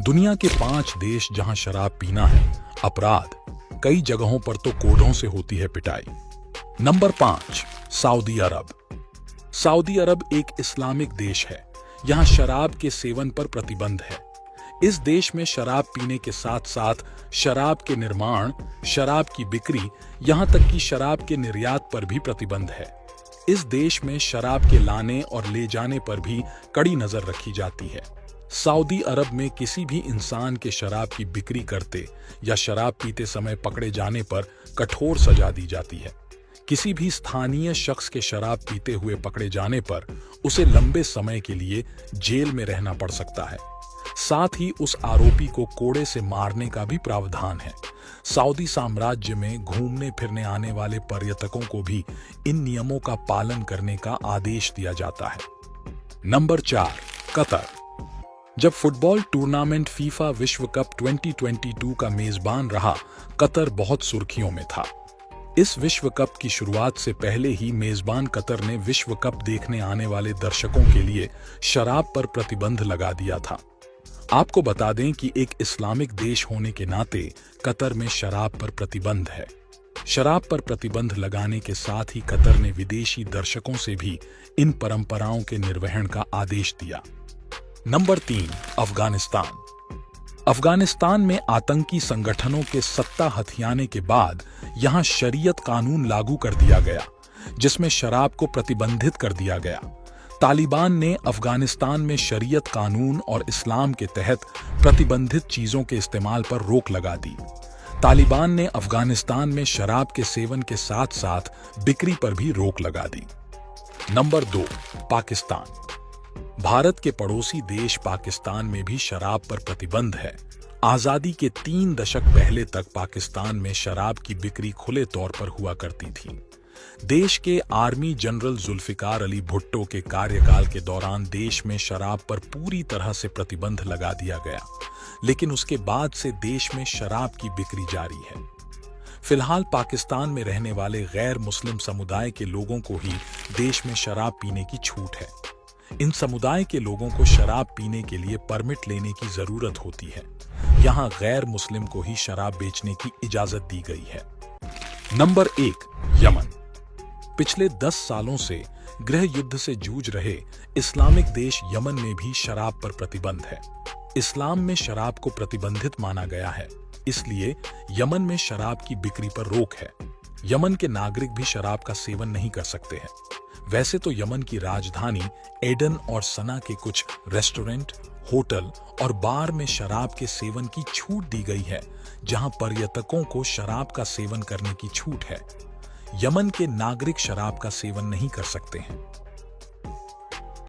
दुनिया के 5 देश जहां शराब पीना है अपराध, कई जगहों पर तो कोड़ों से होती है पिटाई। नंबर 5, सऊदी अरब। सऊदी अरब एक इस्लामिक देश है। यहाँ शराब के सेवन पर प्रतिबंध है। इस देश में शराब पीने के साथ साथ शराब के निर्माण, शराब की बिक्री, यहाँ तक कि शराब के निर्यात पर भी प्रतिबंध है। इस देश में शराब के लाने और ले जाने पर भी कड़ी नजर रखी जाती है। सऊदी अरब में किसी भी इंसान के शराब की बिक्री करते या शराब पीते समय पकड़े जाने पर कठोर सजा दी जाती है। किसी भी स्थानीय शख्स के शराब पीते हुए पकड़े जाने पर उसे लंबे समय के लिए जेल में रहना पड़ सकता है। साथ ही उस आरोपी को कोड़े से मारने का भी प्रावधान है। सऊदी साम्राज्य में घूमने फिरने आने वाले पर्यटकों को भी इन नियमों का पालन करने का आदेश दिया जाता है। Number 4, Qatar. जब फुटबॉल टूर्नामेंट फीफा विश्व कप 2022 का मेजबान रहा, कतर बहुत सुर्खियों में था। इस विश्व कप की शुरुआत से पहले ही मेजबान कतर ने विश्व कप देखने आने वाले दर्शकों के लिए शराब पर प्रतिबंध लगा दिया था। आपको बता दें कि एक इस्लामिक देश होने के नाते कतर में शराब पर प्रतिबंध है। शराब पर प्रतिबंध लगाने के साथ ही कतर ने विदेशी दर्शकों से भी इन परंपराओं के निर्वहन का आदेश दिया। नंबर 3, अफगानिस्तान। अफगानिस्तान में आतंकी संगठनों के सत्ता हथियाने के बाद यहां शरीयत कानून लागू कर दिया गया, जिसमें शराब को प्रतिबंधित कर दिया गया। तालिबान ने अफगानिस्तान में शरीयत कानून और इस्लाम के तहत प्रतिबंधित चीजों के इस्तेमाल पर रोक लगा दी। तालिबान ने अफगानिस्तान में शराब के सेवन के साथ साथ बिक्री पर भी रोक लगा दी। नंबर 2, पाकिस्तान। भारत के पड़ोसी देश पाकिस्तान में भी शराब पर प्रतिबंध है। आजादी के 3 दशक पहले तक पाकिस्तान में शराब की बिक्री खुले तौर पर हुआ करती थी। देश के आर्मी जनरल जुल्फिकार अली भुट्टो के कार्यकाल के दौरान देश में शराब पर पूरी तरह से प्रतिबंध लगा दिया गया, लेकिन उसके बाद से देश में शराब की बिक्री जारी है। फिलहाल पाकिस्तान में रहने वाले गैर मुस्लिम समुदाय के लोगों को ही देश में शराब पीने की छूट है। इन समुदाय के लोगों को शराब पीने के लिए परमिट लेने की जरूरत होती है। यहाँ गैर मुस्लिम को ही शराब बेचने की इजाजत दी गई है। Number 1, Yemen. पिछले 10 सालों से गृह युद्ध से जूझ रहे इस्लामिक देश यमन में भी शराब पर प्रतिबंध है। इस्लाम में शराब को प्रतिबंधित माना गया है, इसलिए यमन में शराब की बिक्री पर रोक है। यमन के नागरिक भी शराब का सेवन नहीं कर सकते हैं। वैसे तो यमन की राजधानी एडन और सना के कुछ रेस्टोरेंट, होटल और बार में शराब के सेवन की छूट दी गई है, जहां पर्यटकों को शराब का सेवन करने की छूट है। यमन के नागरिक शराब का सेवन नहीं कर सकते हैं।